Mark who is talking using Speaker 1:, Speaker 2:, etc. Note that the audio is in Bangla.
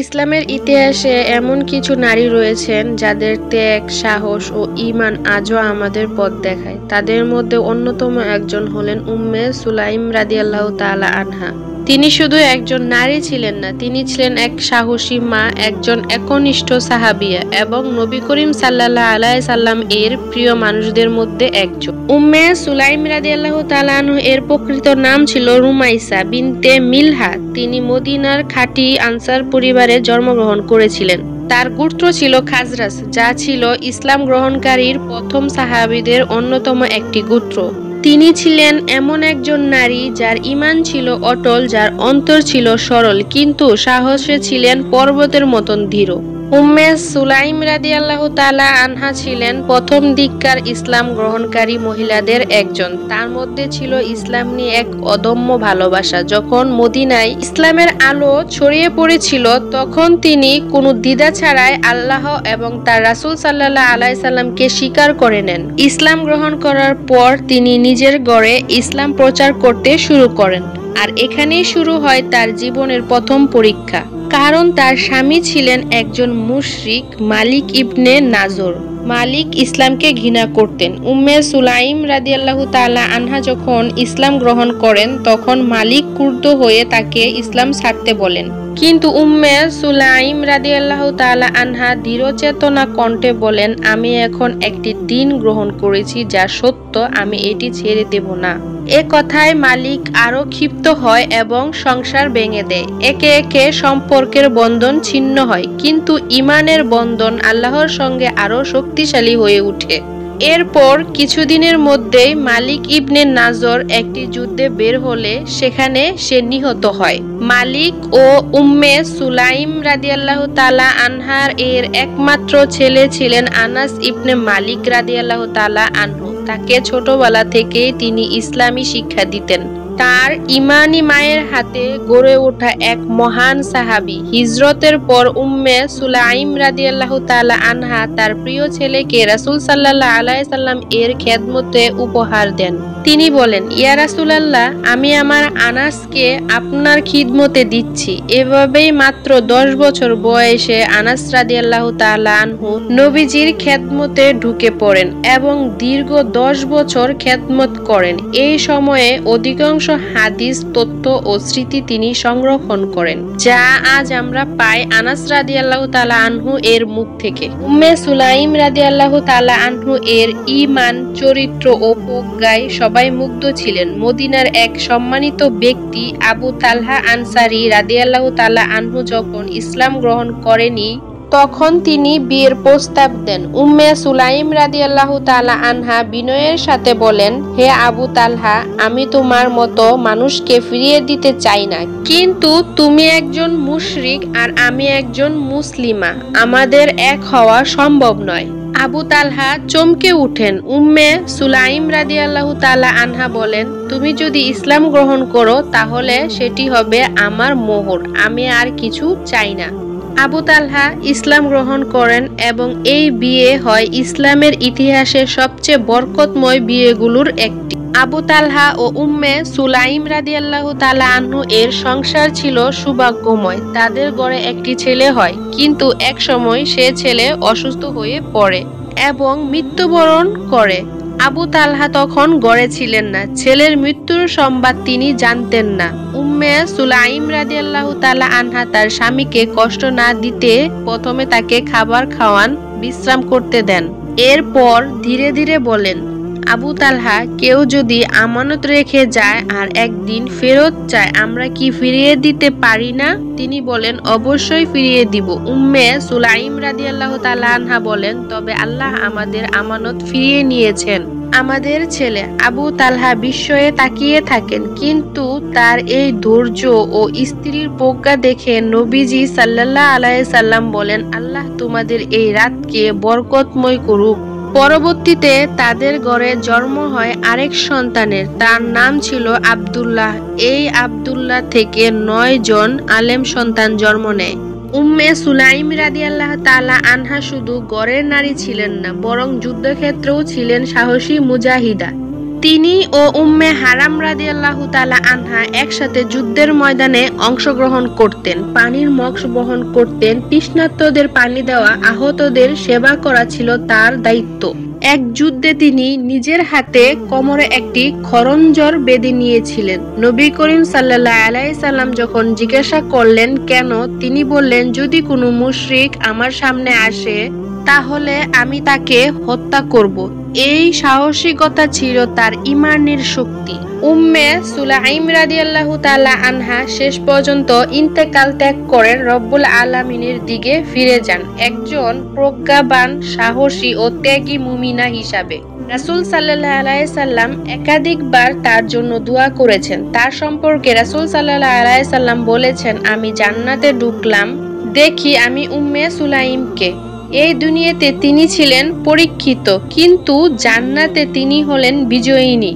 Speaker 1: ইসলামের ইতিহাসে এমন কিছু নারী রয়েছেন যাদের ত্যাগ, সাহস ও ঈমান আজও আমাদের পথ দেখায়। তাদের মধ্যে অন্যতম একজন হলেন উম্মে সুলাইম রাদিয়াল্লাহু তাআলা আনহা। তিনি শুধু একজন নারী ছিলেন না, তিনি ছিলেন এক সাহসী মা, একজন একনিষ্ঠ সাহাবিয়া এবং নবী করিম সাল্লাল্লাহু আলাইহি সাল্লাম এর প্রিয় মানুষদের মধ্যে একজন। উম্মে সুলাইম রাদিয়াল্লাহু তাআলা আনহু এর প্রকৃত নাম ছিল রুমাইসা বিনতে মিলহা। তিনি মদিনার খাঁটি আনসার পরিবারে জন্মগ্রহণ করেছিলেন। তার গোত্র ছিল খাজরাজ, যা ছিল ইসলাম গ্রহণকারীর প্রথম সাহাবীদের অন্যতম একটি গোত্র। তিনি ছিলেন এমন একজন নারী যার ঈমান ছিল অটল, যার অন্তর ছিল সরল, কিন্তু সাহসে ছিলেন পর্বতের মতন দৃঢ়। উম্মে সুলাইম রাদিয়াল্লাহু তাআলা আনহা ছিলেন প্রথম দিককার ইসলাম গ্রহণকারী মহিলাদের একজন। তার মধ্যে ছিল ইসলাম নিয়ে এক অদম্য ভালোবাসা। যখন মদিনায় ইসলামের আলো ছড়িয়ে পড়েছিল, তখন তিনি কোনো দ্বিধা ছাড়াই আল্লাহ এবং তার রাসূল সাল্লাল্লাহু আলাইহি সাল্লামকে স্বীকার করে নেন। ইসলাম গ্রহণ করার পর তিনি নিজের গড়ে ইসলাম প্রচার করতে শুরু করেন। আর এখানেই শুরু হয় তার জীবনের প্রথম পরীক্ষা। কারণ তার স্বামী ছিলেন একজন মুশরিক, মালিক ইবনে নাজর। মালিক ইসলামকে ঘৃণা করতেন। উম্মে সুলাইম রাদিয়াল্লাহু তাআলা আনহা যখন ইসলাম গ্রহণ করেন, তখন মালিক ক্রুদ্ধ হয়ে তাকে ইসলাম ছাড়তে বলেন। কিন্তু উম্মে সুলাইম রাদিয়াল্লাহু তাআলা আনহা দৃঢ়চেতনা কণ্ঠে বলেন, আমি এখন একটি দিন গ্রহণ করেছি যা সত্য, আমি এটি ছেড়ে দেব না। এ কথায় মালিক আরো ক্ষিপ্ত হয় এবং সংসার ভেঙে দেয়। একে একে সম্পর্কের বন্ধন ছিন্ন হয়, কিন্তু ঈমানের বন্ধন আল্লাহর সঙ্গে আরো শক্তিশালী হয়ে ওঠে। এরপর কিছুদিনের মধ্যেই মালিক ইবনে নাজর একটি যুদ্ধে বের হলে সেখানে সে নিহত হয়। মালিক ও উম্মে সুলাইম রাদিয়াল্লাহু তাআলা আনহার এর একমাত্র ছেলে ছিলেন আনাস ইবনে মালিক রাদিয়াল্লাহু তাআলা আনহু। তাকে ছোটবেলা থেকেই তিনি ইসলামী শিক্ষা দিতেন। তার ঈমানী মায়ের হাতে গড়ে ওঠা এক মহান সাহাবী। হিজরতের পর উম্মে সুলাইম রাদিয়াল্লাহু তাআলা আনহা তার প্রিয় ছেলেকে রাসূল সাল্লাল্লাহু আলাইহি সাল্লাম এর খেদমতে উপহার দেন। তিনি বলেন, ইয়া রাসূলুল্লাহ, আমি আমার আনাসকে আপনার খিদমতে দিচ্ছি। এভাবেই মাত্র 10 বছর বয়সে আনাস রাদিয়াল্লাহু তাআলা আনহু নবীজির খেদমতে ঢুকে পড়েন এবং দীর্ঘ 10 বছর খেদমত করেন। এই সময়ে অধিকাংশ হাদিস, তথ্য ও স্মৃতি তিনি সংরক্ষণ করেন, যা আজ আমরা পাই আনাস রাদিয়াল্লাহু তাআলা আনহু এর মুখ থেকে। উম্মে সুলাইম রাদিয়াল্লাহু তাআলা আনহু এর ঈমান, চরিত্র ও প্রজ্ঞায় সবাই মুগ্ধ ছিলেন। মদিনার এক সম্মানিত ব্যক্তি আবু তালহা আনসারী রাদিয়াল্লাহু তাআলা আনহু যখন ইসলাম গ্রহণ করেনি, তখন তিনি বিয়ের প্রস্তাব দেন। উম্মে সুলাইম রাদিয়াল্লাহু তাআলা আনহা বিনয়ের সাথে বলেন, হে আবু তালহা, আমি তোমার মতো মানুষকে ফিরিয়ে দিতে চাই না, কিন্তু তুমি একজন মুশরিক আর আমি একজন মুসলিমা, আমাদের এক হওয়া সম্ভব নয়। আবু তালহা চমকে উঠেন। উম্মে সুলাইম রাদিয়াল্লাহু তাআলা আনহা বলেন, তুমি যদি ইসলাম গ্রহণ করো তাহলে সেটি হবে আমার মোহর, আমি আর কিছু চাই না। আবু তালহা ইসলাম গ্রহণ করেন এবং এই বিয়ে হয় ইসলামের ইতিহাসের সবচেয়ে বরকতময় বিয়েগুলোর একটি। আবু তালহা ও উম্মে সুলাইম রাদিয়াল্লাহু তাআলা আনহু এর সংসার ছিল সৌভাগ্যময়। তাদের ঘরে একটি ছেলে হয়, কিন্তু এক সময় সে ছেলে অসুস্থ হয়ে পড়ে এবং মৃত্যুবরণ করে। আবু তালহা তখন ঘরে ছিলেন না। ছেলের মৃত্যুর সংবাদ তিনি জানতেন না। উম্মে সুলাইম রাদিয়াল্লাহু তাআলা আনহা তার স্বামীকে কষ্ট না দিতে প্রথমে তাকে খাবার খাওয়ান, বিশ্রাম করতে দেন। এরপর ধীরে ধীরে বলেন, আবু তালহা, কেউ যদি আমানত রেখে যায় আর একদিন ফেরত চায়, আমরা কি ফিরিয়ে দিতে পারি না? তিনি বলেন, অবশ্যই ফিরিয়ে দিব। উম্মে সুলাইম রাদিয়াল্লাহু তাআলা আনহা বলেন, তবে আল্লাহ আমাদের আমানত ফিরিয়ে নিয়েছেন। আমাদের ছেলে। আবু তালহা বিস্ময়ে তাকিয়ে থাকেন, কিন্তু তার এই ধৈর্য ও স্ত্রীর প্রজ্ঞা দেখে নবীজি সাল্লাল্লাহু আলাইহি সাল্লাম বলেন, আল্লাহ তোমাদের এই রাতকে বরকতময় করুক। পরবর্তীতে তাদের ঘরে জন্ম হয় আরেক সন্তানের। তার নাম ছিল আব্দুল্লাহ। এই আব্দুল্লাহ থেকে 9 জন আলেম সন্তান জন্ম নেয়। উম্মে সুলাইম রাদিয়াল্লাহু তাআলা আনহা শুধু ঘরের নারী ছিলেন না, বরং যুদ্ধক্ষেত্রেও ছিলেন সাহসী মুজাহিদা। তিনি ও উম্মে হারাম রাদিয়াল্লাহু তাআলা আনহা একসাথে যুদ্ধের ময়দানে অংশগ্রহণ করতেন, পানির মগ বহন করতেন, তৃষ্ণার্তদের পানি দেওয়া, আহতদের সেবা করা ছিল তার দায়িত্ব। এক যুদ্ধে তিনি নিজের হাতে কোমরে একটি খরঞ্জর বেঁধে নিয়েছিলেন। নবী করিম সাল্লাল্লাহু আলাইহি সাল্লাম যখন জিজ্ঞাসা করলেন কেন, তিনি বললেন, যদি কোনো মুশরিক আমার সামনে আসে তাহলে আমি তাকে হত্যা করব। এই সাহসিকতা ছিল তার ঈমানের শক্তি। উম্মে সুলাইম রাদিয়াল্লাহু তাআলা আনহা শেষ পর্যন্ত ইন্তেকাল ত্যাগ করে রব্বুল আলামিনের দিকে ফিরে যান, একজন প্রজ্ঞাবান, সাহসী ও ত্যাগী মুমিনা হিসাবে। রাসূল সাল্লাল্লাহু আলাইহি সাল্লাম একাধিকবার তার জন্য দোয়া করেছেন। তার সম্পর্কে রাসূল সাল্লাল্লাহু আলাইহি সাল্লাম বলেছেন, আমি জান্নাতে ঢুকলাম, দেখি আমি উম্মে সুলাইমকে। এই দুনিয়াতে তিনি ছিলেন পরীক্ষিত, কিন্তু জান্নাতে তিনি হলেন বিজয়িনী।